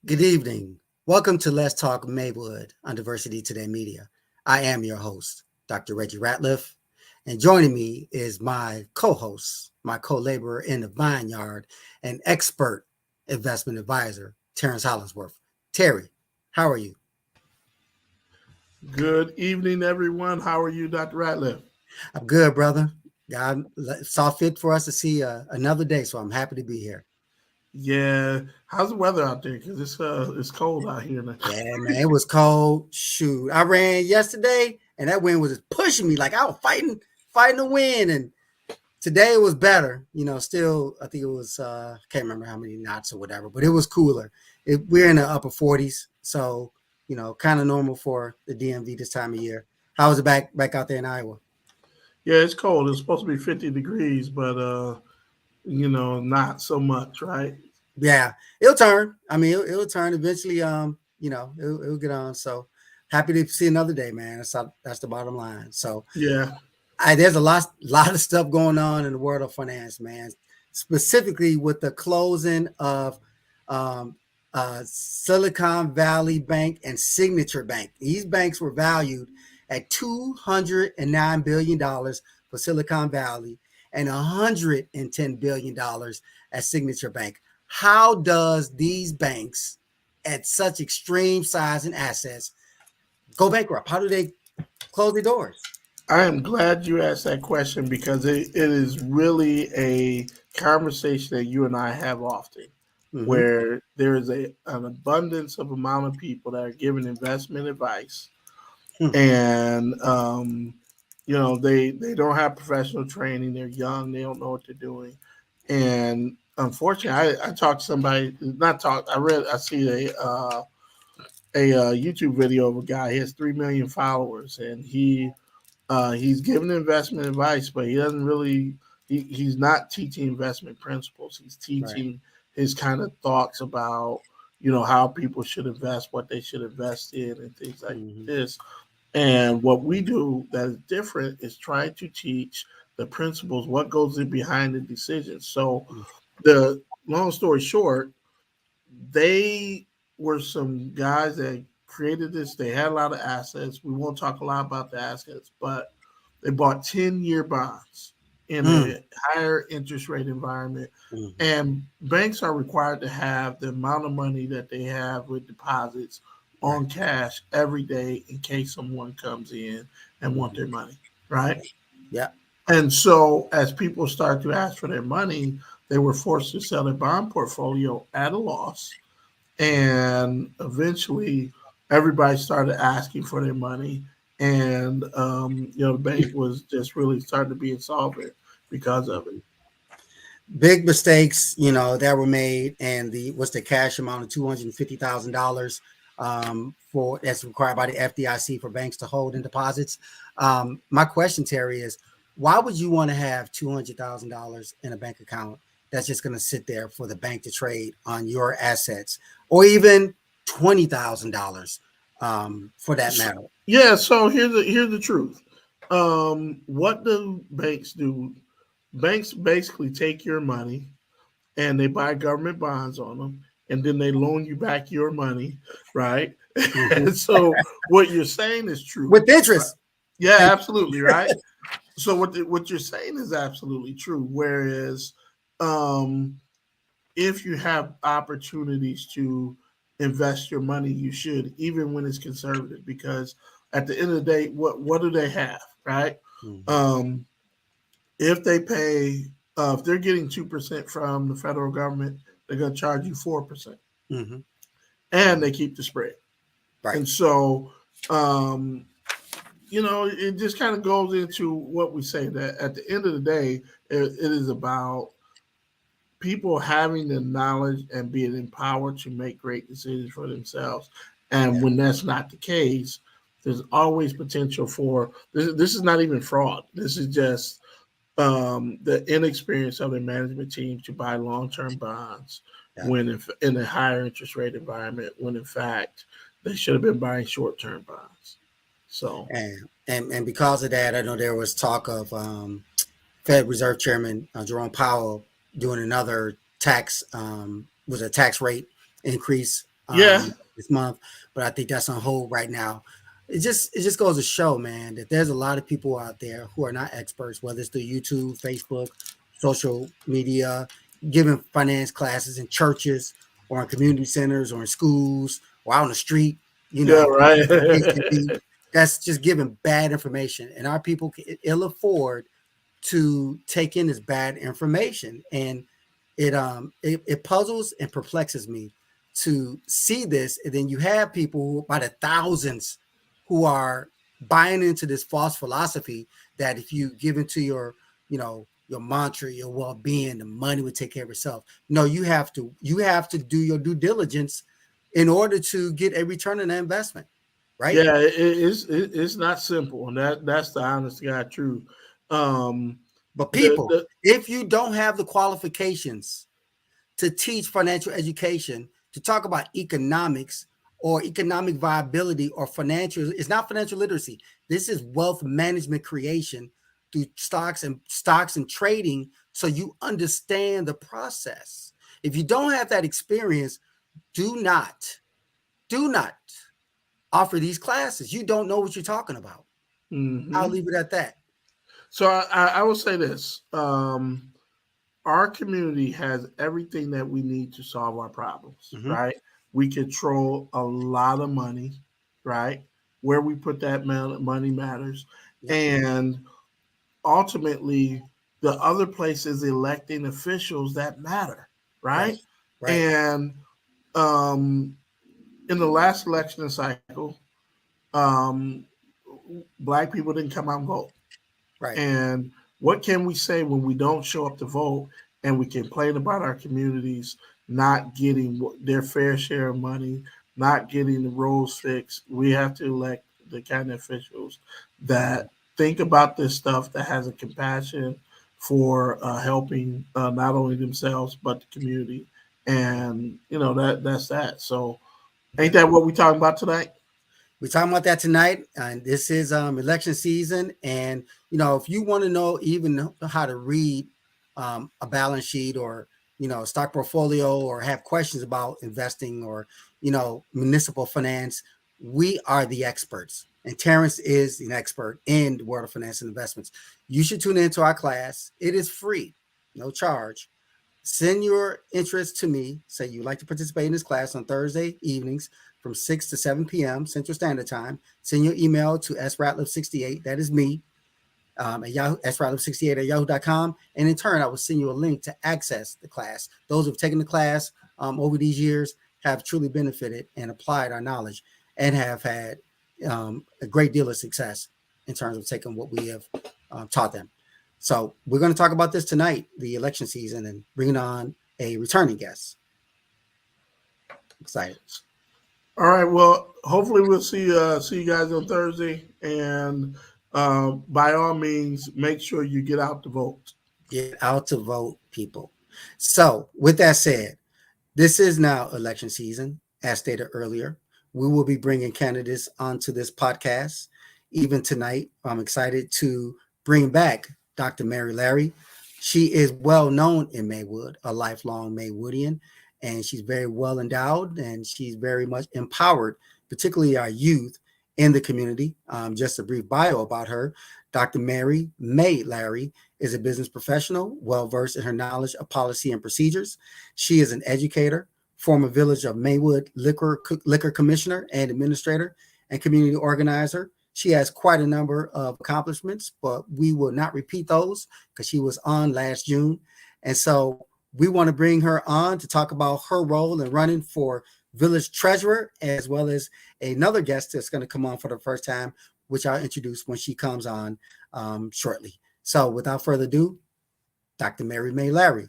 Good evening. Welcome to Let's Talk Maywood on Diversity Today Media. I am your host, Dr. Reggie Ratliff, and joining me is my co-host, my co-laborer in the vineyard, and expert investment advisor, Terrence Hollingsworth. Terry, how are you? Good evening, everyone. How are you, Dr. Ratliff? I'm good, brother. God saw fit for us to see another day, so I'm happy to be here. Yeah. How's the weather out there? Because it's cold out here now. Yeah, man, it was cold. Shoot, I ran yesterday, and that wind was just pushing me like I was fighting the wind. And today it was better. Still, I think it was can't remember how many knots or whatever, but it was cooler. We're in the upper 40s, so kind of normal for the DMV this time of year. How was it back out there in Iowa? Yeah, it's cold. It's supposed to be 50 degrees, but not so much, right? Yeah, it'll turn. I mean, it'll turn eventually. It'll get on. So happy to see another day, man. That's the bottom line. So Yeah. there's a lot of stuff going on in the world of finance, man. Specifically with the closing of um, Silicon Valley Bank and Signature Bank. These banks were valued at $209 billion for Silicon Valley and $110 billion at Signature Bank. How does these banks at such extreme size and assets go bankrupt? How do they close their doors? I am glad you asked that question because it is really a conversation that you and I have often, Mm-hmm. where there is an abundance of amount of people that are giving investment advice and they don't have professional training. They're young. They don't know what they're doing, and unfortunately, I talked to somebody. Not talk. I see a YouTube video of a guy. He has 3 million followers, and he's giving investment advice, but he doesn't really. He's not teaching investment principles. He's Right. teaching his kind of thoughts about how people should invest, what they should invest in, and things like Mm-hmm. this. And what we do that is different is try to teach the principles, what goes in behind the decisions. So, the long story short, they were some guys that created this. They had a lot of assets. We won't talk a lot about the assets, but they bought 10-year bonds in Mm-hmm. a higher interest rate environment. Mm-hmm. And banks are required to have the amount of money that they have with deposits Right. on cash every day in case someone comes in and want Mm-hmm. their money, right? Yeah. And so as people start to ask for their money, they were forced to sell their bond portfolio at a loss, and eventually everybody started asking for their money, and the bank was just really starting to be insolvent because of it. Mm-hmm. Big mistakes, that were made, and what's the cash amount of $250,000 for that's required by the FDIC for banks to hold in deposits. My question, Terry, is why would you want to have $200,000 in a bank account that's just going to sit there for the bank to trade on your assets, or even $20,000 for that So, matter? yeah, so here's the truth. What do banks do? Banks basically take your money and they buy government bonds on them, and then they loan you back your money, right? Mhm. And so what you're saying is true, With right? interest. Yeah, And absolutely, right. So what you're saying is absolutely true. Whereas, um, if you have opportunities to invest your money, you should, even when it's conservative, because at the end of the day, what do they have, right? Mhm. Um, if they pay, if they're getting 2% from the federal government, they're going to charge you 4%, Mhm. and they keep the spread. Right. And so, um, it just kind of goes into what we say that at the end of the day, it is about people having the knowledge and being empowered to make great decisions for themselves. And Yeah. when that's not the case, there's always potential for this. This is not even fraud. This is just the inexperience of the management team to buy long-term bonds Yeah. when in a higher interest rate environment, when in fact they should have been buying short-term bonds. So And because of that, I know there was talk of Fed Reserve Chairman Jerome Powell doing another tax was a tax rate increase Yeah, this month, but I think that's on hold right now. It just goes to show, man, that there's a lot of people out there who are not experts, whether it's through YouTube, Facebook, social media, giving finance classes in churches or in community centers or in schools or out on the street, yeah, right. the case can be. That's just giving bad information, and our people can ill afford to take in this bad information, and it puzzles and perplexes me to see this. And then you have people who, by the thousands, who are buying into this false philosophy that if you give into your mantra, your well-being, the money would take care of itself. No, you have to do your due diligence in order to get a return on that investment, right? Yeah, it's not simple, and that's the honest to God truth. Um, But people, the if you don't have the qualifications to teach financial education, to talk about economics or economic viability or financial, it's not financial literacy. This is wealth management creation through stocks and trading, so you understand the process. If you don't have that experience, do not offer these classes. You don't know what you're talking about. I'll mhm. leave it at that. So I will say this: our community has everything that we need to solve our problems. Mm-hmm. Right? We control a lot of money. Right? Where we put that money matters, Yep. and ultimately, the other place is electing officials that matter. Right. Right? Right. And um, in the last election cycle, um, black people didn't come out and vote. Right. And what can we say when we don't show up to vote and we complain about our communities not getting their fair share of money, not getting the roads fixed? We have to elect the kind of officials Mm-hmm. that think about this stuff, that has a compassion for helping not only themselves but the community. And that's that. So, ain't Yep. that what we talking about tonight? We're talking about that tonight, and this is election season. And if you want to know even how to read a balance sheet or stock portfolio, or have questions about investing or municipal finance, we are the experts. And Terrence is an expert in the world of finance and investments. You should tune into our class. It is free, no charge. Send your interest to me. Say you'd like to participate in this class on Thursday evenings from 6 to 7 p.m. Central Standard Time. Send your email to sratliff68. That is me, at Yahoo, sratliff68 at yahoo.com. And in turn, I will send you a link to access the class. Those who've taken the class over these years have truly benefited and applied our knowledge and have had a great deal of success in terms of taking what we have taught them. So we're going to talk about this tonight, the election season, and bringing on a returning guest. Excited. All right. Well, hopefully we'll see you guys on Thursday, and by all means, make sure you get out to vote. Get out to vote, people. So with that said, this is now election season, as stated earlier. We will be bringing candidates onto this podcast. Even tonight, I'm excited to bring back Dr. Mary Larry. She is well known in Maywood, a lifelong Maywoodian, and she's very well endowed and she's very much empowered, particularly our youth in the community. Just a brief bio about her. Dr. Mary May Larry is a business professional, well versed in her knowledge of policy and procedures. She is an educator, former Village of Maywood liquor commissioner and administrator, and community organizer. She has quite a number of accomplishments, but we will not repeat those because she was on last June. And so we want to bring her on to talk about her role in running for village treasurer, as well as another guest that's going to come on for the first time, which I'll introduce when she comes on shortly. So without further ado, Dr. Mary May Larry.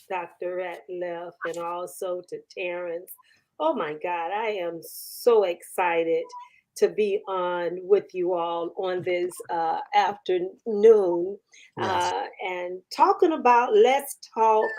Dr. Ratliff, and also to Terrence. Oh my God, I am so excited to be on with you all on this afternoon Yes. and talking about let's talk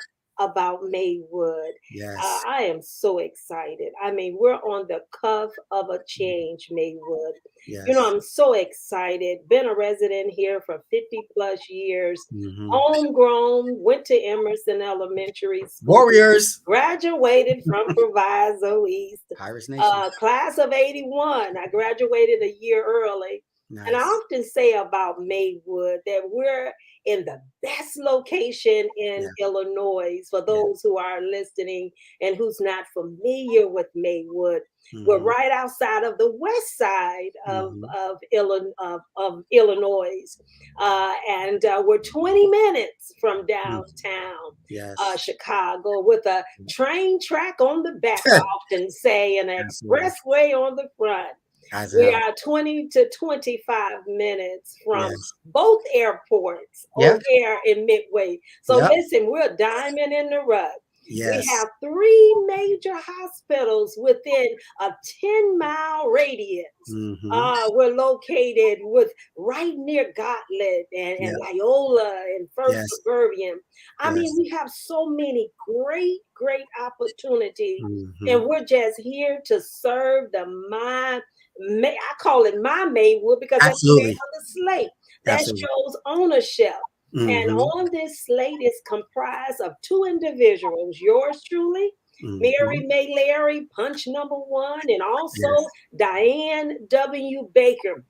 about Maywood. Yes. I am so excited. I mean, we're on the cusp of a change, Maywood. You know, Yes. I'm so excited. Been a resident here for 50 plus years. Hmm. Homegrown, went to Emerson Elementary School, Warriors. graduated from Proviso East, Pirates Nation. class of 81. I graduated a year early. And I Nice. often say about Maywood that we're in the best location Yeah. in Illinois. For Yeah. those who are listening and who's not familiar with Maywood, we're Hmm. right outside of the west side Hmm. of Illinois. And we're 20 minutes from downtown Yes. Chicago with a train track on the back, I often say, and an Absolutely. expressway on the front. As We hell. are 20 to 25 minutes from Yes. both airports, Yeah. O'Hare and Midway. So Yep. listen, we're a diamond in the rough. We Yes. have three major hospitals within a 10-mile radius. Hmm. We're located with right near Gauntlet and Yep. Loyola and First Yes. Suburban. I mean, Yes. we have so many great opportunities, Hmm. and we're just here to serve the mind. I call it my Maywood because that's the name Absolutely. of the slate that Absolutely. shows ownership. And Hmm. on this slate is comprised of two individuals, yours truly, Hmm. Mary May Larry, punch number one, and also Yes. Diane W. Baker.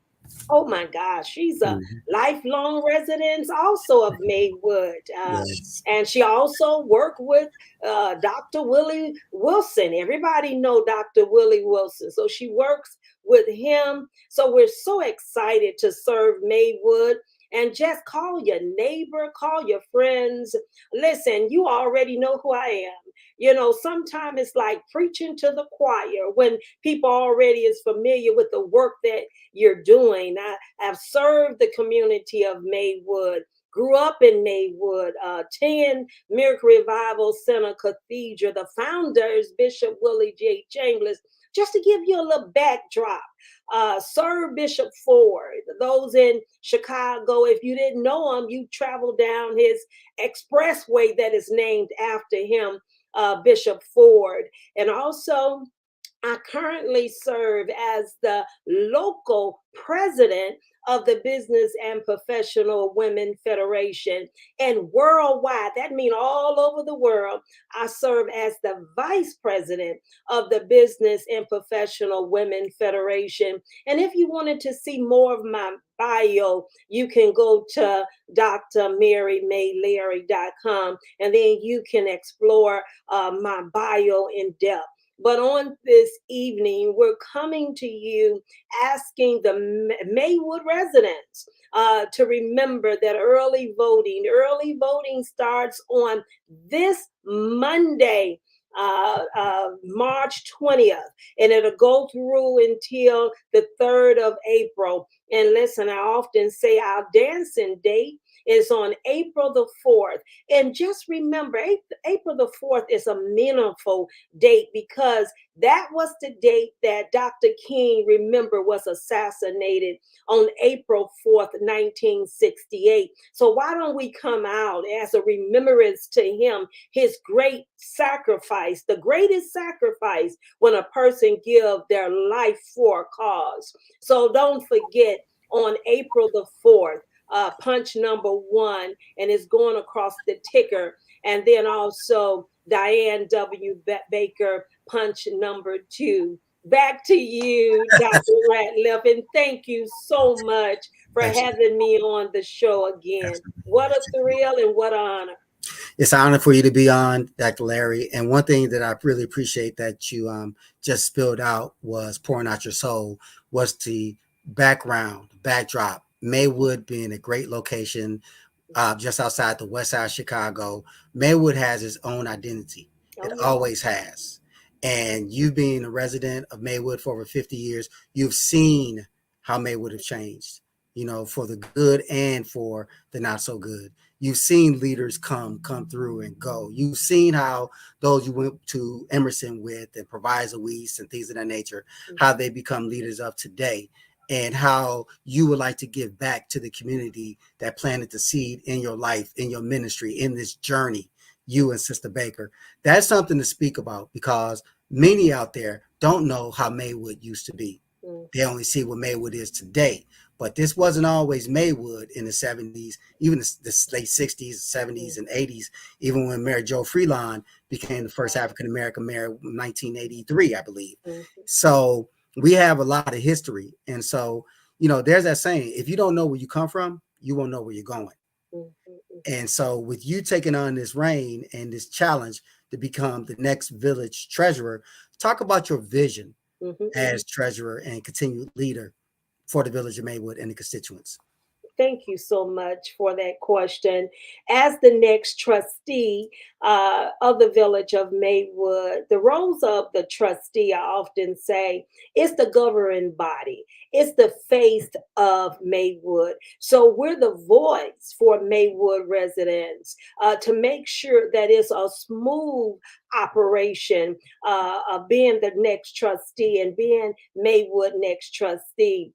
Oh my gosh, she's a Hmm. lifelong resident also of Maywood. Yes. And she also worked with Dr. Willie Wilson. Everybody know Dr. Willie Wilson. So she works with him. So we're so excited to serve Maywood. And just call your neighbor, call your friends. Listen, you already know who I am. You know, sometimes it's like preaching to the choir when people already is familiar with the work that you're doing. I've served the community of Maywood, grew up in Maywood, 10 Miracle Revival Center Cathedral. The founder is Bishop Willie J. Chambliss. Just to give you a little backdrop, Sir Bishop Ford, those in Chicago, if you didn't know him, you travel down his expressway that is named after him, Bishop Ford. And also, I currently serve as the local president of the Business and Professional Women Federation. And worldwide, that means all over the world, I serve as the vice president of the Business and Professional Women Federation. And if you wanted to see more of my bio, you can go to drmarymaylarry.com and then you can explore my bio in depth. But on this evening, we're coming to you asking the Maywood residents to remember that early voting starts on this Monday, March 20th, and it'll go through until the 3rd of April. And listen, I often say our dancing date is on April the 4th. And just remember, April the 4th is a meaningful date because that was the date that Dr. King, remember, was assassinated on April 4th, 1968. So why don't we come out as a remembrance to him, his great sacrifice, the greatest sacrifice when a person give their life for a cause. So don't forget on April the 4th, punch number one, and it's going across the ticker. And then also Diane W. Baker, punch number two. Back to you, Dr. Ratliff, and thank you so much for Thanks. having me on the show again. What a thrill and what an honor. It's an honor for you to be on, Dr. Larry. And one thing that I really appreciate that you just spilled out was pouring out your soul was the background, backdrop. Maywood being a great location just outside the west side of Chicago. Maywood has its own identity. It Oh, yeah. always has. And you being a resident of Maywood for over 50 years, you've seen how Maywood have changed, you know, for the good and for the not so good. You've seen leaders come through and go. You've seen how those you went to Emerson with and Proviso Weiss and things of that nature, how they become leaders of today, and how you would like to give back to the community that planted the seed in your life, in your ministry, in this journey you and Sister Baker. That's something to speak about because many out there don't know how Maywood used to be. Mm. They only see what Maywood is today. But this wasn't always Maywood in the 70s, even the late 60s, 70s, and 80s, even when Mary Jo Freeland became the first African American mayor in 1983, I believe. Mhm. So we have a lot of history. And so, there's that saying, if you don't know where you come from, you won't know where you're going. Mhm. And so, with you taking on this reign and this challenge to become the next village treasurer, talk about your vision Mhm. as treasurer and continued leader for the village of Maywood and the constituents. Thank you so much for that question. As the next trustee of the village of Maywood, the roles of the trustee, I often say, is the governing body. It's the face of Maywood. So we're the voice for Maywood residents to make sure that it's a smooth operation of being the next trustee and being Maywood next trustee.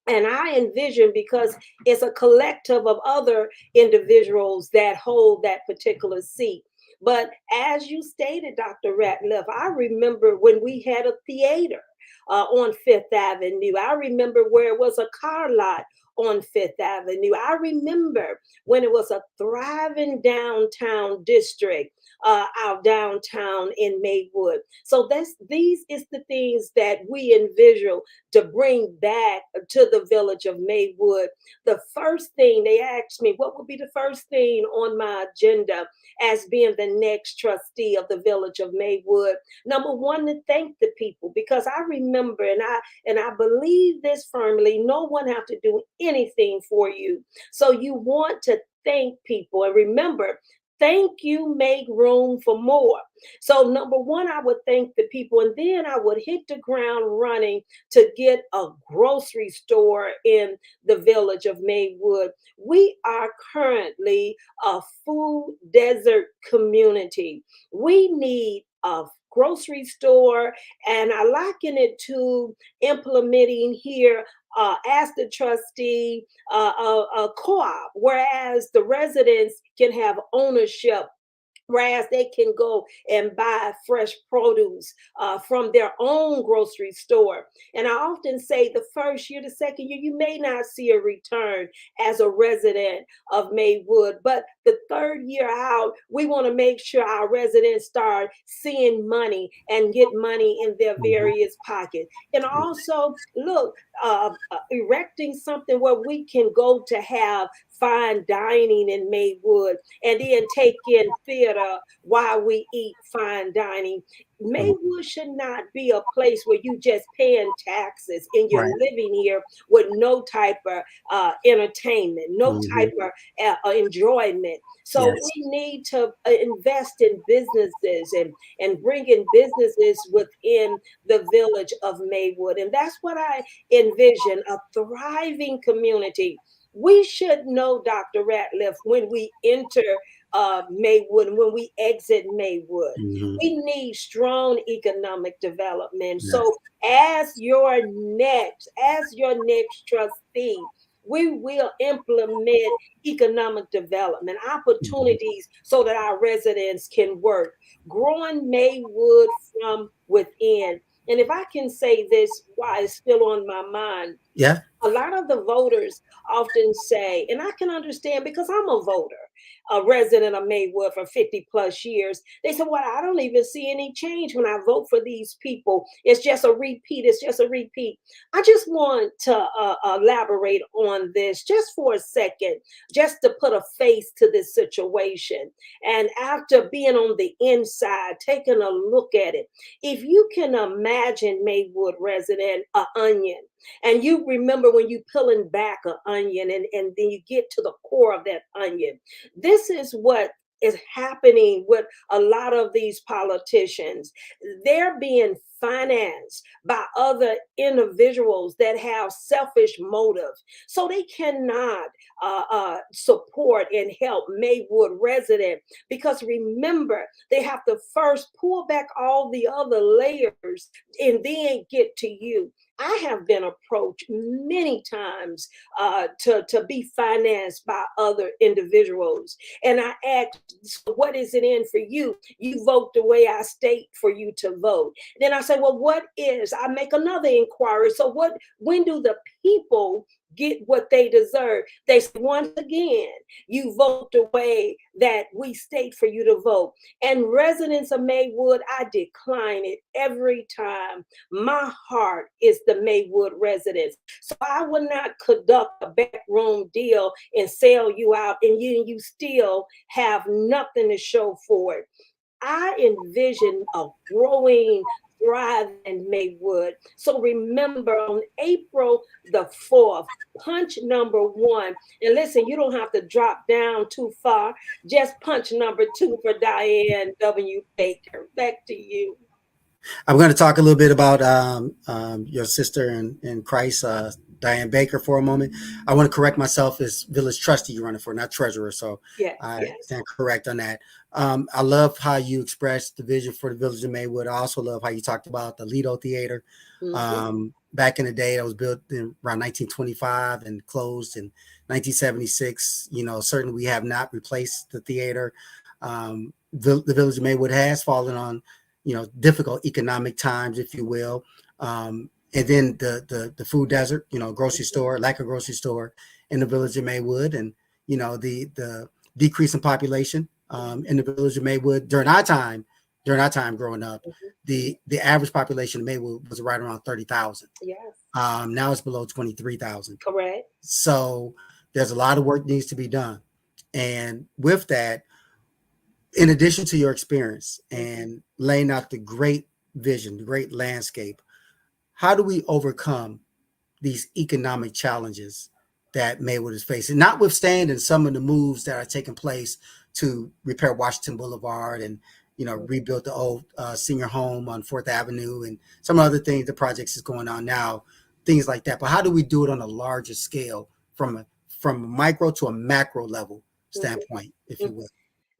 And I envision, because it's a collective of other individuals that hold that particular seat. But as you stated, Dr. Ratliff, I remember when we had a theater on Fifth Avenue. I remember where it was a car lot on Fifth Avenue. I remember when it was a thriving downtown district, our downtown in Maywood. So these is the things that we envision to bring back to the village of Maywood. The first thing they asked me, what would be the first thing on my agenda as being the next trustee of the village of Maywood? Number one, to thank the people, because I remember and I believe this firmly, no one have to do anything for you. So you want to thank people, and remember, thank you make room for more. So number one, I would thank the people, and then I would hit the ground running to get a grocery store in the village of Maywood. We are currently a food desert community. We need a grocery store, and I liken it to implementing here as the trustee a co-op, whereas the residents can have ownership, whereas they can go and buy fresh produce from their own grocery store. And I often say the first year, the second year, you may not see a return as a resident of Maywood, but the third year out, we want to make sure our residents start seeing money and get money in their Mhm. various pockets. And also, look, erecting something where we can go to have fine dining in Maywood and then take in theater while we eat fine dining. Mhm. Maywood should not be a place where you just paying taxes and you're Right. living here with no type of entertainment, no Mhm. type of enjoyment. So Yes. we need to invest in businesses and bring in businesses within the village of Maywood. And that's what I envision, a thriving community. We should know, Dr. Ratliff, when we enter Maywood and when we exit Maywood. Mhm. We need strong economic development. Yes. So as your next trustee, we will implement economic development Mhm. opportunities so that our residents can work, growing Maywood from within. And if I can say this while it's still on my mind, Yeah. a lot of the voters often say, and I can understand because I'm a voter, a resident of Maywood for 50 plus years. They said, well, I don't even see any change when I vote for these people. It's just a repeat. It's just a repeat. I just want to elaborate on this just for a second, just to put a face to this situation. And after being on the inside, taking a look at it, if you can imagine Maywood resident, an onion, and you remember when you peeling back an onion and then you get to the core of that onion. This is what is happening with a lot of these politicians. They're being financed by other individuals that have selfish motives. So they cannot support and help Maywood resident, because remember, they have to first pull back all the other layers and then get to you. I have been approached many times to be financed by other individuals. And I asked, so what is it in for you? You vote the way I state for you to vote. Then I say, well, what is? I make another inquiry. So when do the people get what they deserve? They say, once again, you vote the way that we state for you to vote. And residents of Maywood, I decline it every time. My heart is the Maywood residents. So I will not conduct a backroom deal and sell you out, and you still have nothing to show for it. I envision a growing, thriving Maywood. So remember, on April the 4th, punch number 1. And listen, you don't have to drop down too far. Just punch number 2 for Diane W. Baker. Back to you. I'm going to talk a little bit about your sister in Christ, Diane Baker, for a moment. I want to correct myself. As village trustee you're running for, not treasurer. So Yes, I yes. stand correct on that. I love how you expressed the vision for the village of Maywood. I also love how you talked about the Lido Theater. Back in the day, that was built in around 1925 and closed in 1976. Certainly we have not replaced the theater. The village of Maywood has fallen on difficult economic times, if you will. And then the food desert, grocery store, lack of grocery store in the village of Maywood, and the decrease in population in the village of Maywood during our time growing up. The average population of Maywood was right around 30,000. Yes. Now it's below 23,000. Correct. So there's a lot of work needs to be done. And with that, in addition to your experience and laying out the great vision, the great landscape, how do we overcome these economic challenges that Maywood is facing, notwithstanding some of the moves that are taking place to repair Washington Boulevard and rebuild the old senior home on 4th Avenue and some other things, the projects is going on now, things like that. But how do we do it on a larger scale from a micro to a macro level standpoint, if you will?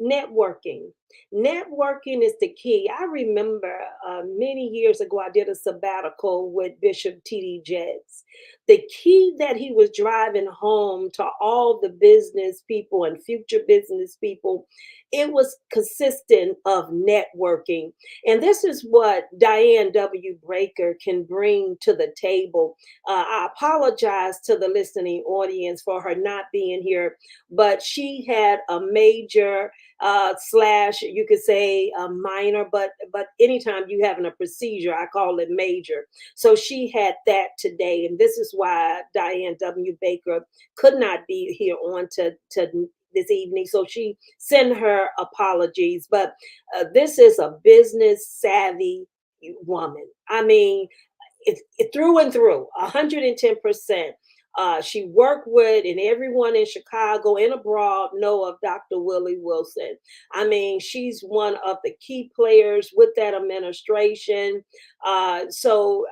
Networking. Networking is the key. I remember many years ago, I did a sabbatical with Bishop T.D. Jeds. The key that he was driving home to all the business people and future business people, it was consistent of networking. And this is what Diane W. Baker can bring to the table. I apologize to the listening audience for her not being here, but she had a major slash, you could say a minor, but anytime you having a procedure, I call it major. So she had that today, and this is why Diane W. Baker could not be here on to this evening. So she sent her apologies, but this is a business savvy woman. I mean, it through and through, 110%. She worked with, and everyone in Chicago and abroad know of Dr. Willie Wilson. I mean, she's one of the key players with that administration. So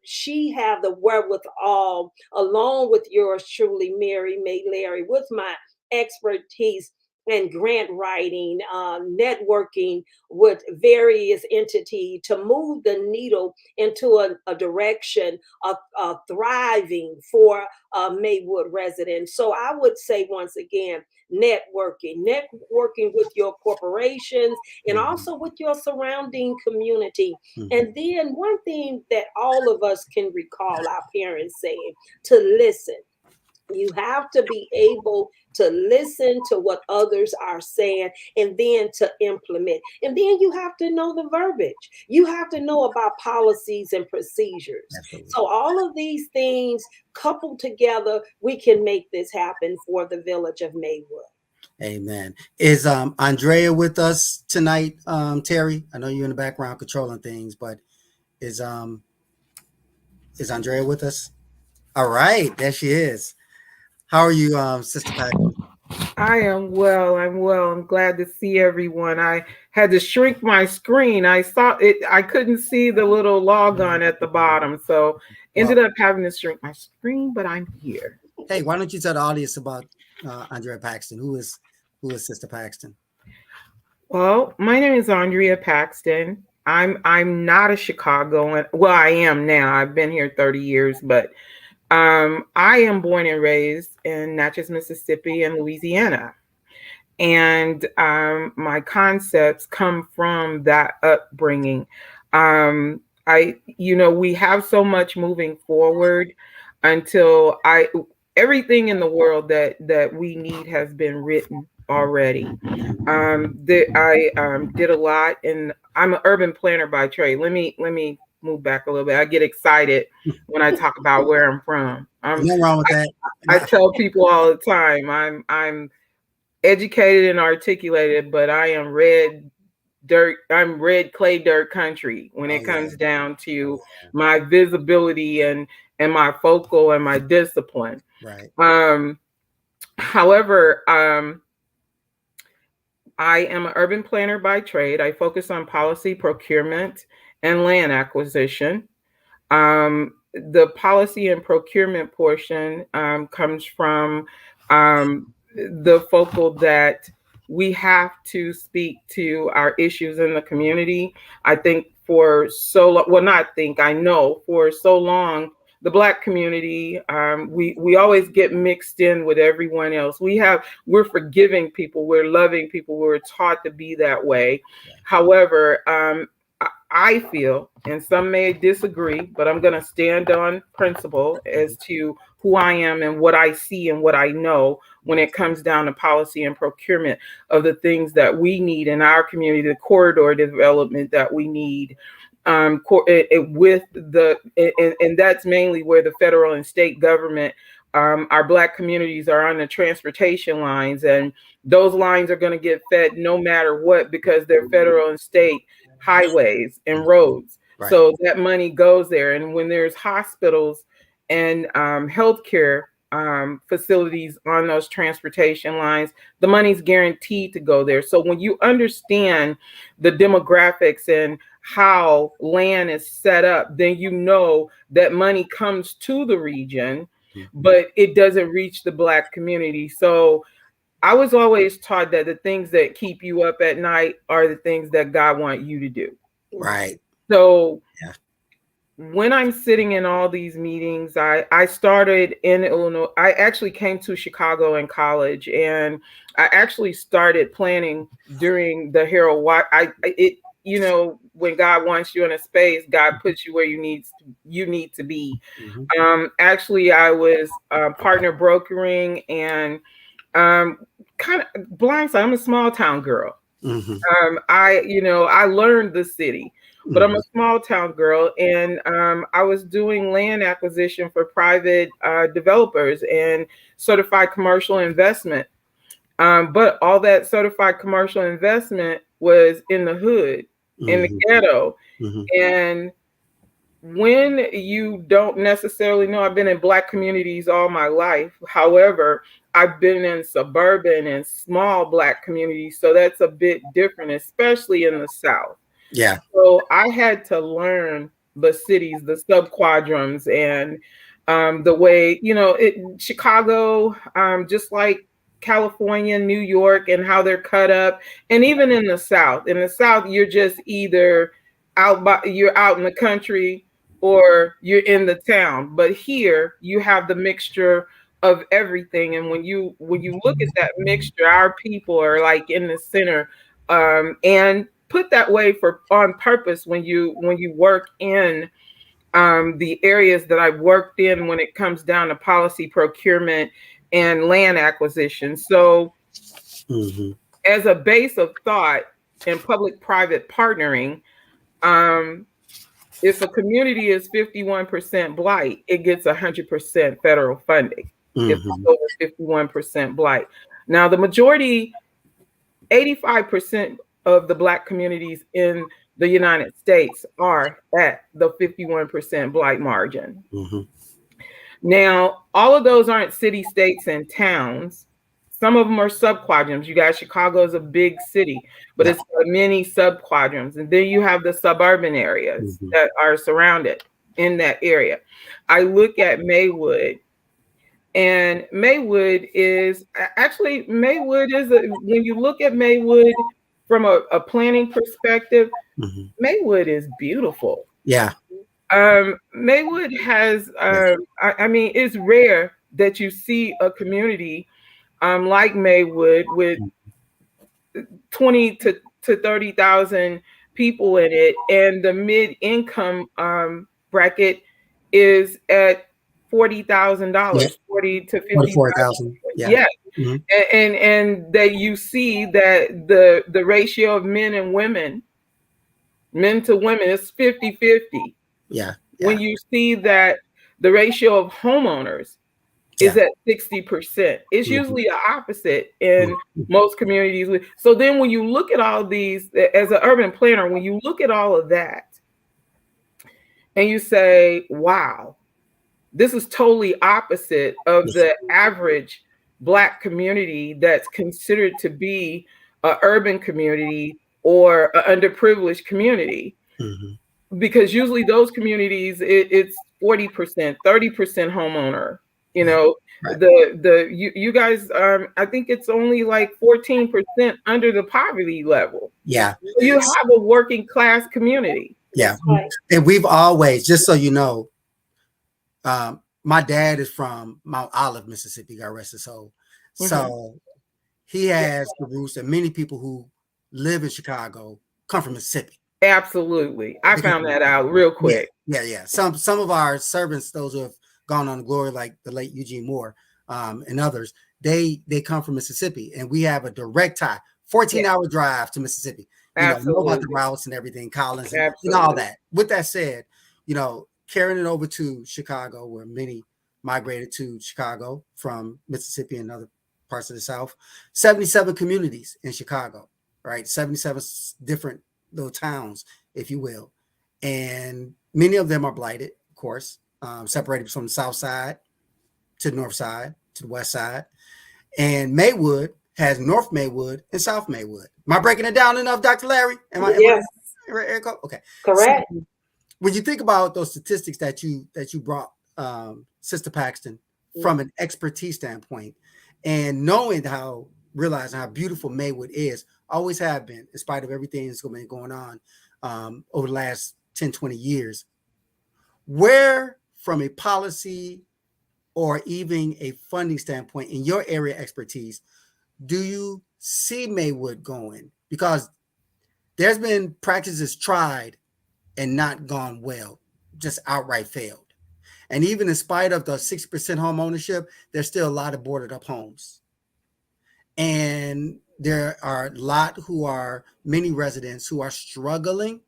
she have the wherewithal, along with yours truly, Mary May Larry, with my expertise and grant writing, networking with various entities to move the needle into a direction of thriving for Maywood residents. So I would say once again, networking with your corporations and also with your surrounding community. And then one thing that all of us can recall our parents saying, to listen. You have to be able to listen to what others are saying and then to implement. And then you have to know the verbiage. You have to know about policies and procedures. Absolutely. So all of these things coupled together, we can make this happen for the village of Maywood. Amen. Is Andrea with us tonight, Terry? I know you're in the background controlling things, but is Andrea with us? All right, there she is. How are you, Sister Paxton? I am well. I'm well. I'm glad to see everyone. I had to shrink my screen. I saw it. I couldn't see the little logon at the bottom, so ended up having to shrink my screen. But I'm here. Hey, why don't you tell the audience about Andrea Paxton? Who is Sister Paxton? Well, my name is Andrea Paxton. I'm not a Chicagoan. Well, I am now. I've been here 30 years, but I am born and raised in Natchez, Mississippi, and Louisiana. And my concepts come from that upbringing. We have so much moving forward until everything in the world that we need has been written already. I did a lot, and I'm an urban planner by trade. Let me move back a little bit. I get excited when I talk about where I'm from. Nothing wrong with that. I tell people all the time, I'm educated and articulated, but I am red dirt. I'm red clay dirt country when it comes down to my visibility and my focal and my discipline. Right. However, I am an urban planner by trade. I focus on policy, procurement, and land acquisition. The policy and procurement portion comes from the focal that we have to speak to our issues in the community. I think for so long, well, not think, I know for so long, the Black community, we always get mixed in with everyone else. We're forgiving people, we're loving people, we're taught to be that way. However, I feel, and some may disagree, but I'm going to stand on principle as to who I am and what I see and what I know when it comes down to policy and procurement of the things that we need in our community, the corridor development that we need. And that's mainly where the federal and state government, our Black communities are on the transportation lines, and those lines are going to get fed no matter what because they're federal and state highways and roads. Right. So that money goes there. And when there's hospitals and healthcare facilities on those transportation lines, the money's guaranteed to go there. So when you understand the demographics and how land is set up, then you know that money comes to the region, but it doesn't reach the Black community. So I was always taught that the things that keep you up at night are the things that God wants you to do. Right. So when I'm sitting in all these meetings, I started in Illinois. I actually came to Chicago in college, and I actually started planning during the Harold White. When God wants you in a space, God puts you where you need to be. Mm-hmm. Actually, I was partner brokering and kind of blindside. I'm a small town girl. Mm-hmm. I learned the city, but I'm a small town girl, and I was doing land acquisition for private developers and certified commercial investment. But all that certified commercial investment was in the hood, in the ghetto. And when you don't necessarily know, I've been in Black communities all my life. However, I've been in suburban and small Black communities. So that's a bit different, especially in the South. Yeah. So I had to learn the cities, the subquadrants, and the way, Chicago, just like California, New York, and how they're cut up. And even in the South, you're just either you're out in the country or you're in the town. But here you have the mixture of everything. And when you look at that mixture, our people are like in the center, and put that way on purpose when you work in the areas that I've worked in when it comes down to policy, procurement, and land acquisition. So as a base of thought in public-private partnering, if a community is 51% Blight, it gets 100% federal funding. If it's over 51% Blight. Now, the majority, 85% of the Black communities in the United States are at the 51% Blight margin. Now, all of those aren't city, states, and towns. Some of them are subquadrants. You guys, Chicago is a big city, but it's many subquadrants. And then you have the suburban areas that are surrounded in that area. I look at Maywood, and Maywood is when you look at Maywood from a planning perspective, Mhm. Maywood is beautiful. Yeah. Maywood has, I mean, it's rare that you see a community like Maywood with 20 to 30,000 people in it, and the mid-income bracket is at Yeah. $40,000, 40 to 50,000. 44,000. Yeah. Yeah, Mhm. and that you see that the ratio of men and women, men to women, is 50-50. Yeah. When Yeah. you see that the ratio of homeowners is Yeah. at 60%. It's Mhm. usually the opposite in Mhm. most communities. So then when you look at all these, as an urban planner, when you look at all of that and you say, wow, this is totally opposite of the average Black community that's considered to be an urban community or an underprivileged community. Mhm. Because usually those communities, it's 40%, 30% homeowner. You Yeah. know, Right. you guys, I think it's only like 14% under the poverty level. Yeah. You have a working class community. Yeah. That's right. And we've always, just so you know, my dad is from Mount Olive, Mississippi, God rest his soul. So he has the roots, and many people who live in Chicago come from Mississippi. Absolutely. I found that out real quick. Yeah. Some of our servants, those who have gone on to glory, like the late Eugene Moore, and others, they come from Mississippi, and we have a direct tie, 14-hour drive to Mississippi. You know about the Absolutely. routes and everything, Collins, and Absolutely. all that. With that said, carrying it over to Chicago, where many migrated to Chicago from Mississippi and other parts of the South, 77 communities in Chicago, right? 77 different little towns, if you will. And many of them are blighted, of course, separated from the South side to the North side to the West side. And Maywood has North Maywood and South Maywood. Am I breaking it down enough, Dr. Larry? Yes. Okay. Correct. So, when you think about those statistics that you brought, Sister Paxton, from an expertise standpoint, and realizing how beautiful Maywood is, always have been, in spite of everything that's been going on over the last 10, 20 years, where from a policy or even a funding standpoint, in your area expertise, do you see Maywood going? Because there's been practices tried and not gone well, just outright failed. And even in spite of the 6% home ownership, there's still a lot of boarded up homes. And there are many residents who are struggling,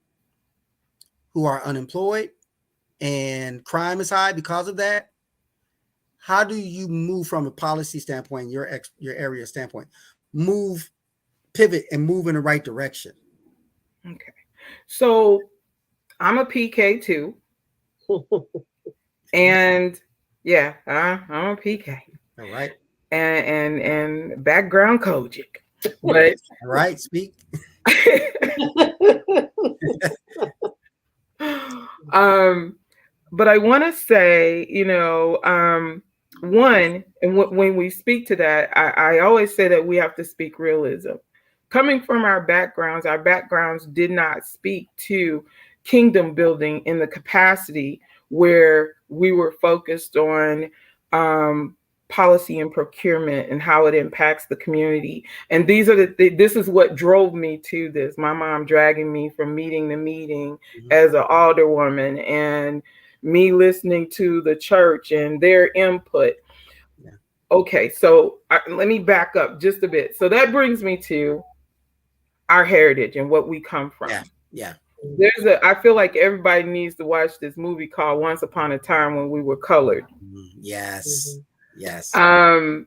who are unemployed, and crime is high because of that. How do you move from a policy standpoint, your area standpoint, pivot and move in the right direction? Okay. So I'm a PK too. And yeah, I'm a PK. All right. And background Kojic. But all right, speak. But I want to say, one, and when we speak to that, I always say that we have to speak realism. Coming from our backgrounds did not speak to kingdom building in the capacity where we were focused on policy and procurement and how it impacts the community. And this is what drove me to this. My mom dragging me from meeting to meeting as an alderwoman, and me listening to the church and their input. Yeah. Okay, so let me back up just a bit. So that brings me to our heritage and what we come from. Yeah. I feel like everybody needs to watch this movie called Once Upon a Time When We Were Colored. Yes. Yes. I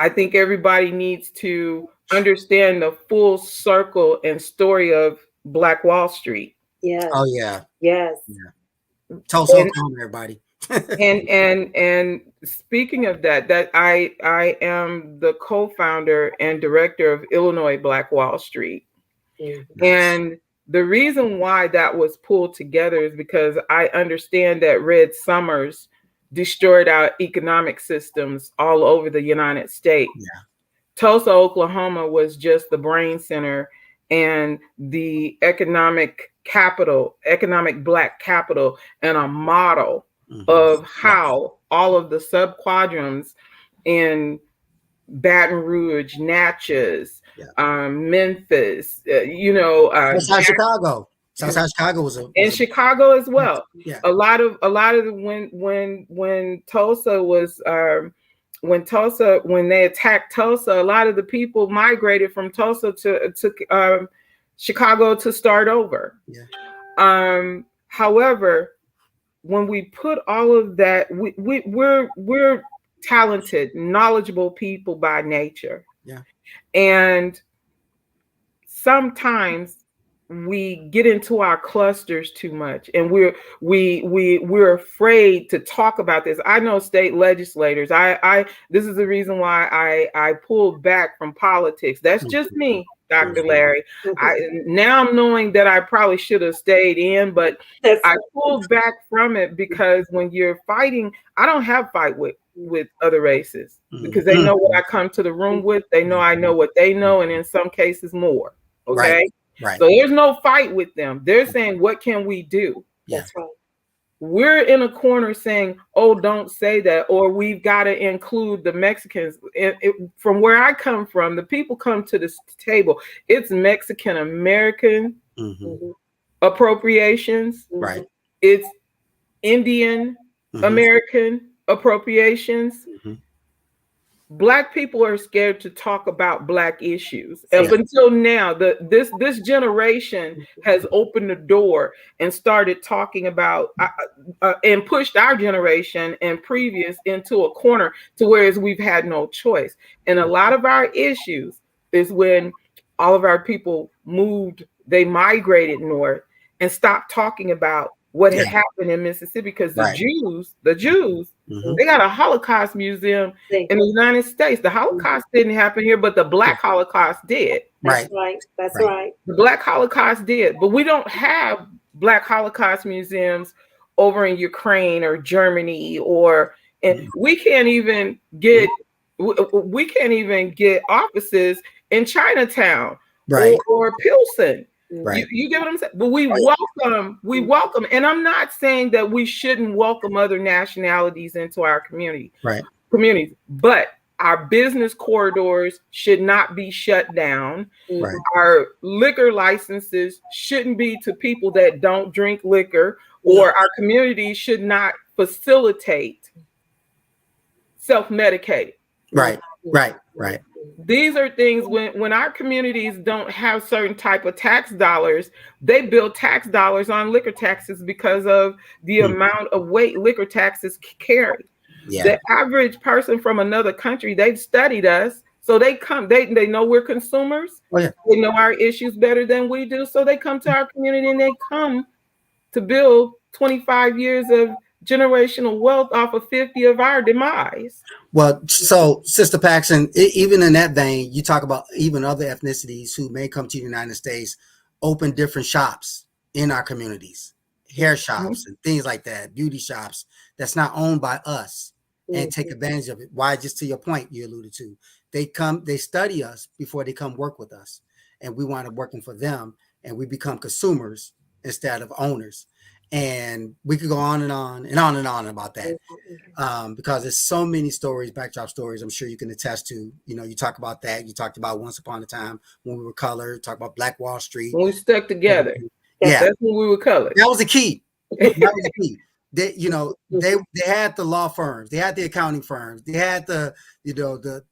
think everybody needs to understand the full circle and story of Black Wall Street. Yes. Oh yeah. Yes. Yeah. Tulsa, Oklahoma, everybody. and speaking of that I am the co-founder and director of Illinois Black Wall Street. Mm-hmm. And the reason why that was pulled together is because I understand that Red Summers destroyed our economic systems all over the United States. Yeah. Tulsa, Oklahoma was just the brain center and the economic black capital, and a model of how all of the sub-quadrants in Baton Rouge, Natchez, Memphis, Southside Chicago. Southside Chicago was in Chicago as well. Yeah. A lot of when Tulsa was when they attacked Tulsa, a lot of the people migrated from Tulsa to Chicago to start over. Yeah. However, when we put all of that, we're talented, knowledgeable people by nature. Yeah. And sometimes we get into our clusters too much, and we're afraid to talk about this. I know state legislators. This is the reason why I pulled back from politics. That's just me, Dr. Larry. Now I'm knowing that I probably should have stayed in, but I pulled back from it because when you're fighting, I don't have fight with other races because they know what I come to the room with. They know I know what they know, and in some cases more. Okay. Right. So there's no fight with them. They're saying, what can we do? That's right. We're in a corner saying, oh, don't say that, or we've got to include the Mexicans. From where I come from, the people come to this table. It's Mexican American appropriations. Right. It's Indian American appropriations. Black people are scared to talk about Black issues. Up until now, this generation has opened the door and started talking about and pushed our generation and previous into a corner to whereas we've had no choice. And a lot of our issues is when all of our people moved, they migrated north and stopped talking about what had happened in Mississippi, because the Jews, they got a Holocaust museum in the United States. The Holocaust didn't happen here, but the Black Holocaust did. That's right. That's right. The Black Holocaust did, but we don't have Black Holocaust museums over in Ukraine or Germany, and we can't even get offices in Chinatown or Pilsen. Right. You get what I'm saying? But we welcome. And I'm not saying that we shouldn't welcome other nationalities into our communities, but our business corridors should not be shut down. Right. Our liquor licenses shouldn't be to people that don't drink liquor, or our communities should not facilitate self-medicating. Right. These are things when our communities don't have certain type of tax dollars, they build tax dollars on liquor taxes because of the amount of weight liquor taxes carry. The average person from another country, they've studied us, so they come, they know we're consumers. They know our issues better than we do, so they come to our community and they come to build 25 years of generational wealth off of 50 of our demise. Well, so Sister Paxson, even in that vein, you talk about even other ethnicities who may come to the United States, open different shops in our communities, hair shops and things like that, beauty shops that's not owned by us, and take advantage of it. Why? Just to your point you alluded to, they study us before they come work with us, and we wind up working for them, and we become consumers instead of owners. And we could go on and on and on and on about that, because there's so many stories, backdrop stories, I'm sure you can attest to. You know, you talk about that. You talked about Once Upon a Time when we were colored. Talk about Black Wall Street. When we stuck together. That's when we were colored. That was the key. That was the key. They, they had the law firms, they had the accounting firms, they had the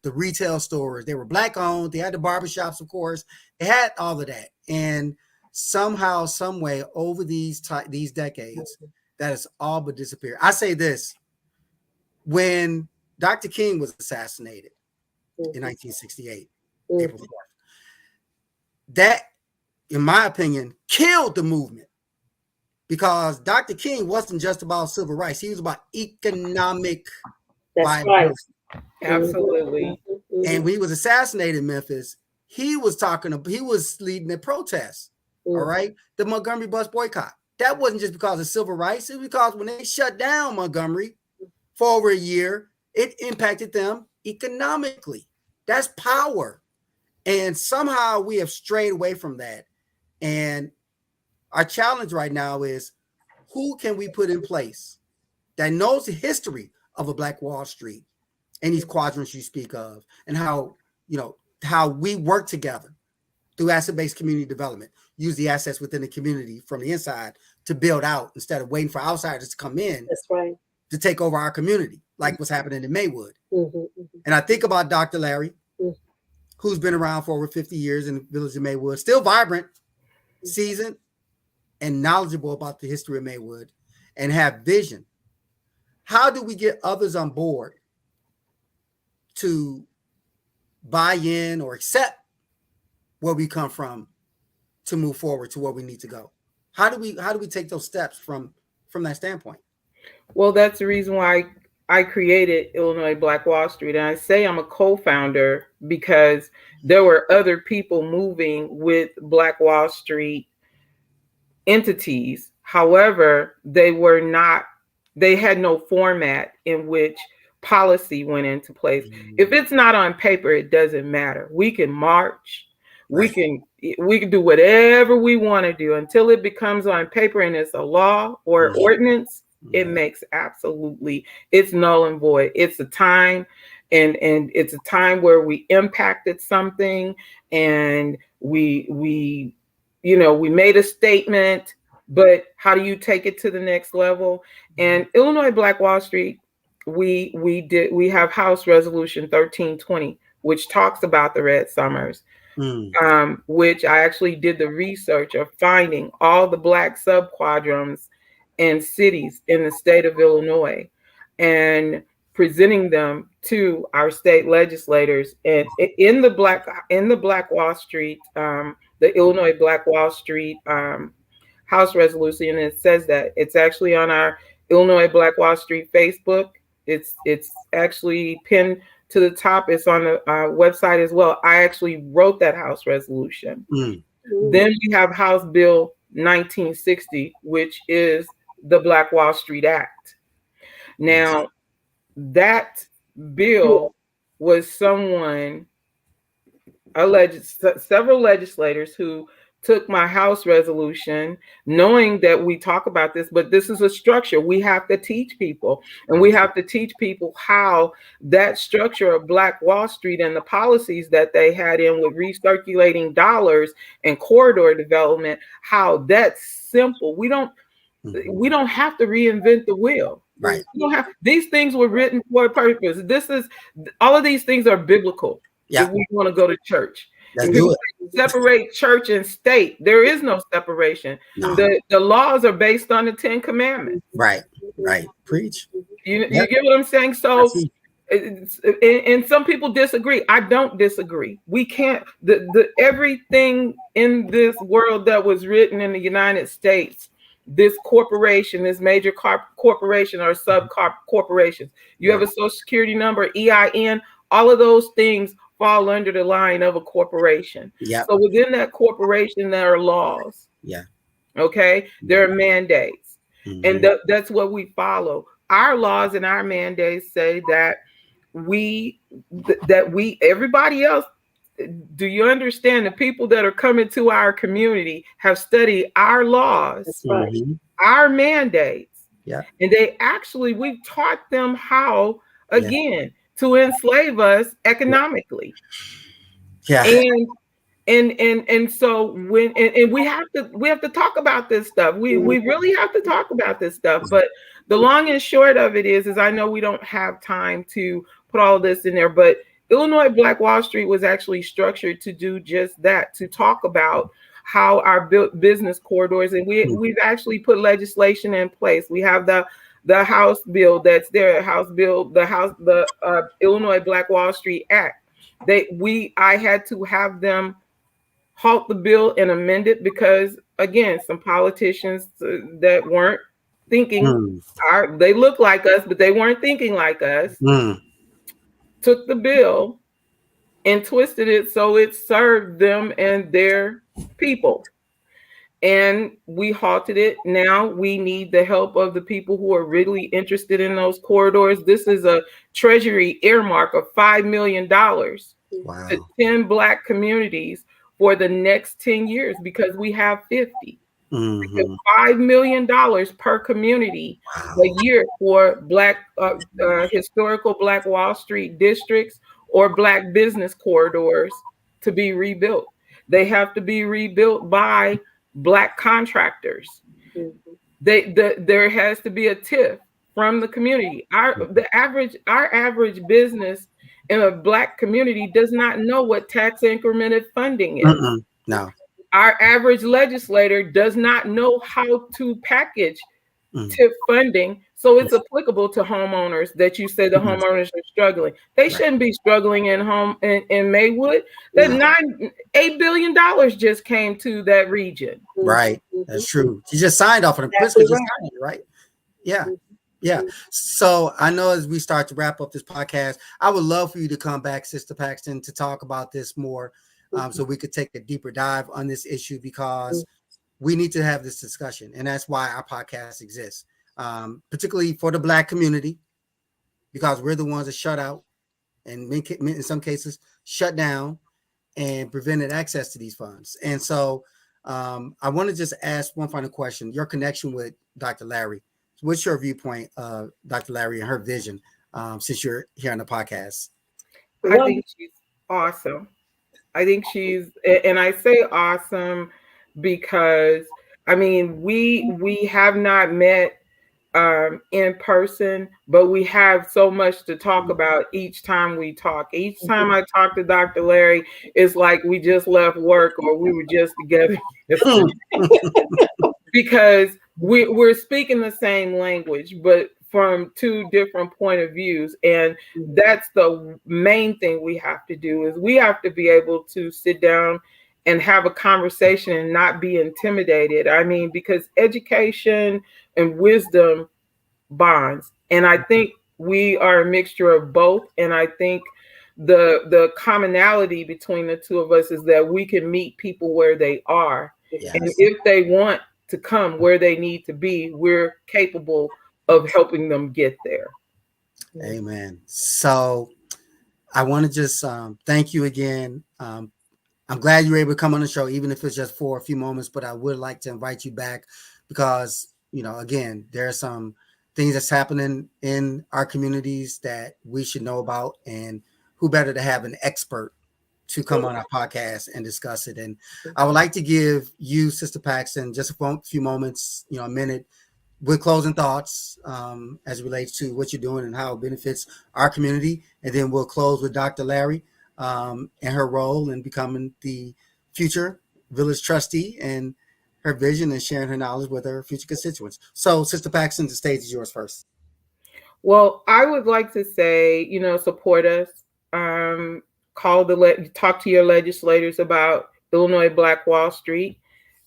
retail stores. They were Black owned. They had the barbershops, of course. They had all of that, and somehow, some way, over these decades, that has all but disappeared. I say this: when Dr. King was assassinated in 1968, April 4th, that, in my opinion, killed the movement, because Dr. King wasn't just about civil rights; he was about economic viability. Absolutely. And when he was assassinated in Memphis, he was leading the protests. All right, the Montgomery bus boycott. That wasn't just because of civil rights. It was because when they shut down Montgomery for over a year, it impacted them economically. That's power. And somehow we have strayed away from that. And our challenge right now is, who can we put in place that knows the history of a Black Wall Street and these quadrants you speak of, and how, how we work together through asset-based community development, use the assets within the community from the inside to build out instead of waiting for outsiders to come in. That's right. To take over our community, like what's happening in Maywood. Mm-hmm. And I think about Dr. Larry, who's been around for over 50 years in the village of Maywood, still vibrant, seasoned, and knowledgeable about the history of Maywood, and have vision. How do we get others on board to buy in or accept where we come from to move forward to where we need to go? How do we take those steps from that standpoint? Well, that's the reason why I created Illinois Black Wall Street. And I say I'm a co-founder because there were other people moving with Black Wall Street entities. However, they had no format in which policy went into place. If it's not on paper, it doesn't matter. We can march, we can do whatever we want to do until it becomes on paper and it's a law or ordinance. It makes it's null and void. It's a time and it's a time where we impacted something and we made a statement, but how do you take it to the next level? And Illinois Black Wall Street, we have House Resolution 1320, which talks about the Red Summers, which I actually did the research of finding all the Black subquadrants and cities in the state of Illinois and presenting them to our state legislators. And in the Black Wall Street, the Illinois Black Wall Street House Resolution, and it says that it's actually on our Illinois Black Wall Street Facebook. It's actually pinned to the top. It's on the website as well. I actually wrote that House Resolution. Then we have House Bill 1960, which is the Black Wall Street Act. Now, that bill was several legislators who took my House resolution, knowing that we talk about this, but this is a structure. We have to teach people, and we have to teach people how that structure of Black Wall Street and the policies that they had in with recirculating dollars and corridor development, how that's simple. We don't have to reinvent the wheel. Right. These things were written for a purpose. All of these things are biblical. Yeah. If we want to go to church. Let's do it. Separate church and state. There is no separation. No. The laws are based on the 10 Commandments. Right. Preach. You get what I'm saying? So, and some people disagree. I don't disagree. We can't. Everything in this world that was written in the United States, this corporation, this major corporation or sub corporations, you have a social security number, EIN, all of those things fall under the line of a corporation. Yeah. So within that corporation, there are laws. Yeah. Okay. There are mandates, and that's what we follow. Our laws and our mandates say that everybody else. Do you understand? The people that are coming to our community have studied our laws, our mandates, and we've taught them how to enslave us economically. And so when we have to talk about this stuff. We really have to talk about this stuff. But the long and short of it is I know we don't have time to put all of this in there, but Illinois Black Wall Street was actually structured to do just that, to talk about how our business corridors, and we've actually put legislation in place. We have the House bill that's there, the Illinois Black Wall Street Act. I had to have them halt the bill and amend it because, again, some politicians that weren't thinking, they look like us, but they weren't thinking like us, took the bill and twisted it so it served them and their people. And we halted it. Now we need the help of the people who are really interested in those corridors. This is a Treasury earmark of $5 million Wow. 10 Black communities for the next 10 years because we have 50. Mm-hmm. $5 million per community Wow. a year for Black historical Black Wall Street districts or Black business corridors to be rebuilt. They have to be rebuilt by Black contractors. There has to be a TIF from the community. Our average business in a Black community does not know what tax incremented funding is. Mm-mm. No. Our average legislator does not know how to package TIF funding so it's applicable to homeowners that you say the homeowners are struggling. They shouldn't be struggling in Maywood. That $8 billion just came to that region. Right. That's true. She just signed off on it. Priska just signed it, right? Yeah. Yeah. So I know as we start to wrap up this podcast, I would love for you to come back, Sister Paxton, to talk about this more, so we could take a deeper dive on this issue, because we need to have this discussion. And that's why our podcast exists, particularly for the Black community, because we're the ones that shut out and in some cases shut down and prevented access to these funds. And so I want to just ask one final question. Your connection with Dr. Larry. What's your viewpoint of Dr. Larry and her vision, since you're here on the podcast? I think she's awesome. I think and I say awesome because, I mean, we have not met in person, but we have so much to talk about each time we talk. Each time I talk to Dr. Larry, it's like we just left work or we were just together because we're speaking the same language, but from two different point of views. And that's the main thing we have to do, is we have to be able to sit down and have a conversation and not be intimidated. I mean, because education and wisdom bonds. And I think we are a mixture of both. And I think the commonality between the two of us is that we can meet people where they are. Yes. And if they want to come where they need to be, we're capable of helping them get there. Amen. So I want to just thank you again. I'm glad you were able to come on the show, even if it's just for a few moments, but I would like to invite you back because, again, there are some things that's happening in our communities that we should know about, and who better to have an expert to come on our podcast and discuss it. And I would like to give you, Sister Paxton, just a few moments, a minute, with closing thoughts as it relates to what you're doing and how it benefits our community. And then we'll close with Dr. Larry and her role in becoming the future village trustee and her vision and sharing her knowledge with her future constituents. So, Sister Paxton, the stage is yours first. Well, I would like to say, support us. Talk to your legislators about Illinois Black Wall Street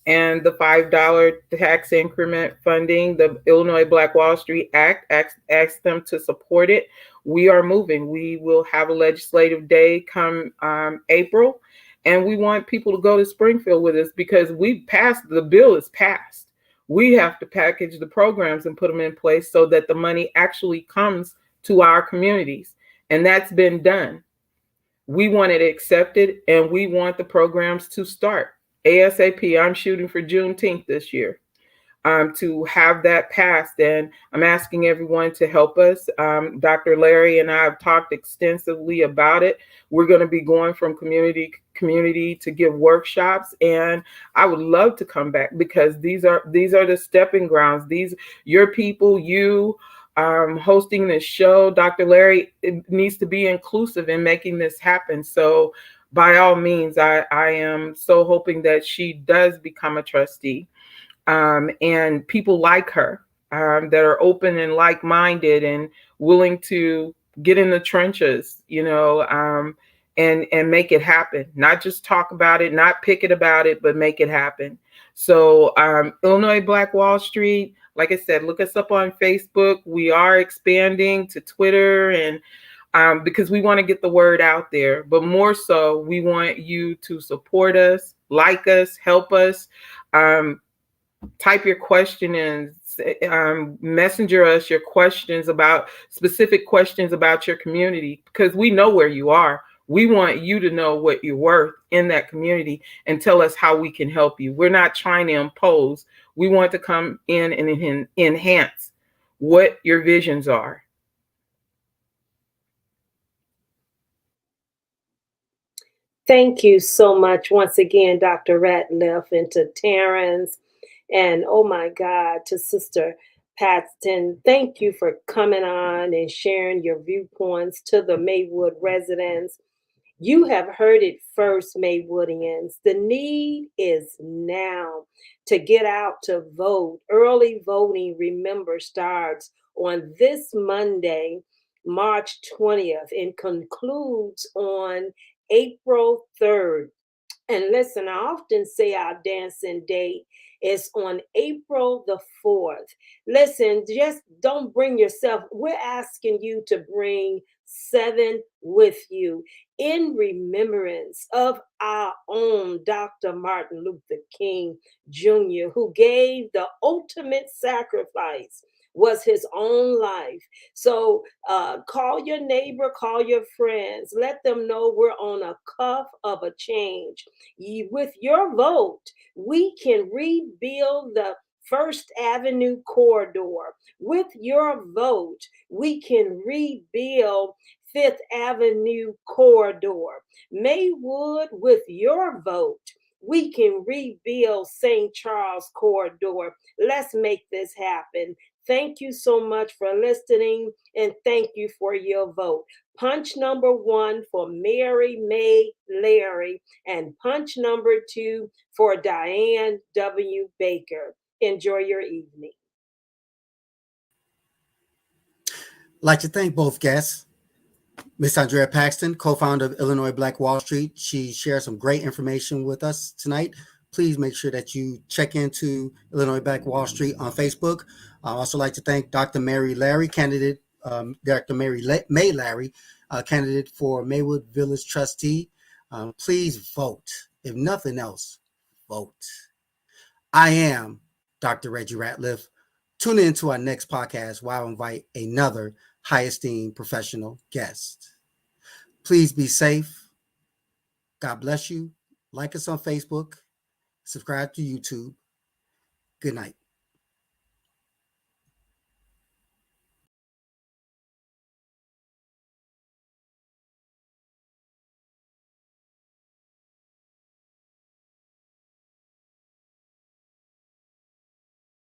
and the $5 tax increment funding, the Illinois Black Wall Street Act. Ask them to support it. We are moving. We will have a legislative day come April, and we want people to go to Springfield with us because the bill is passed. We have to package the programs and put them in place so that the money actually comes to our communities. And that's been done. We want it accepted, and we want the programs to start ASAP. I'm shooting for Juneteenth this year to have that passed, and I'm asking everyone to help us. Dr. Larry and I have talked extensively about it. We're going to be going from community to give workshops, and I would love to come back because these are the stepping grounds. Your people, you hosting this show, Dr. Larry, it needs to be inclusive in making this happen. So by all means, I am so hoping that she does become a trustee, and people like her that are open and like-minded and willing to get in the trenches, and make it happen. Not just talk about it, not picket about it, but make it happen. So Illinois Black Wall Street, like I said, look us up on Facebook. We are expanding to Twitter, and because we want to get the word out there, but more so, we want you to support us, like us, help us. Type your question in, messenger us your questions specific questions about your community, because we know where you are. We want you to know what you're worth in that community and tell us how we can help you. We're not trying to impose. We want to come in and enhance what your visions are. Thank you so much once again, Dr. Ratliff, and to Terrence, and oh my God, to Sister Paxton. Thank you for coming on and sharing your viewpoints to the Maywood residents. You have heard it first, Maywoodians. The need is now to get out to vote. Early voting, remember, starts on this Monday, March 20th, and concludes on April 3rd. And listen, I often say our dancing day is on April the 4th. Listen, just don't bring yourself. We're asking you to bring 7 with you in remembrance of our own Dr. Martin Luther King Jr., who gave the ultimate sacrifice, was his own life. So call your neighbor, call your friends, let them know we're on a cuff of a change. With your vote, we can rebuild the First Avenue corridor. With your vote, we can rebuild Fifth Avenue corridor. Maywood, with your vote, we can rebuild St. Charles corridor. Let's make this happen. Thank you so much for listening, and thank you for your vote. Punch number 1 for Mary May Larry, and punch number 2 for Diane W. Baker. Enjoy your evening. I'd like to thank both guests. Miss Andrea Paxton, co-founder of Illinois Black Wall Street. She shared some great information with us tonight. Please make sure that you check into Illinois Black Wall Street on Facebook. I'd also like to thank Dr. Mary Larry, candidate, Dr. May Larry, candidate for Maywood Village trustee. Please vote. If nothing else, vote. I am Dr. Reggie Ratliff. Tune in to our next podcast where I'll invite another high esteemed professional guest. Please be safe. God bless you. Like us on Facebook. Subscribe to YouTube. Good night.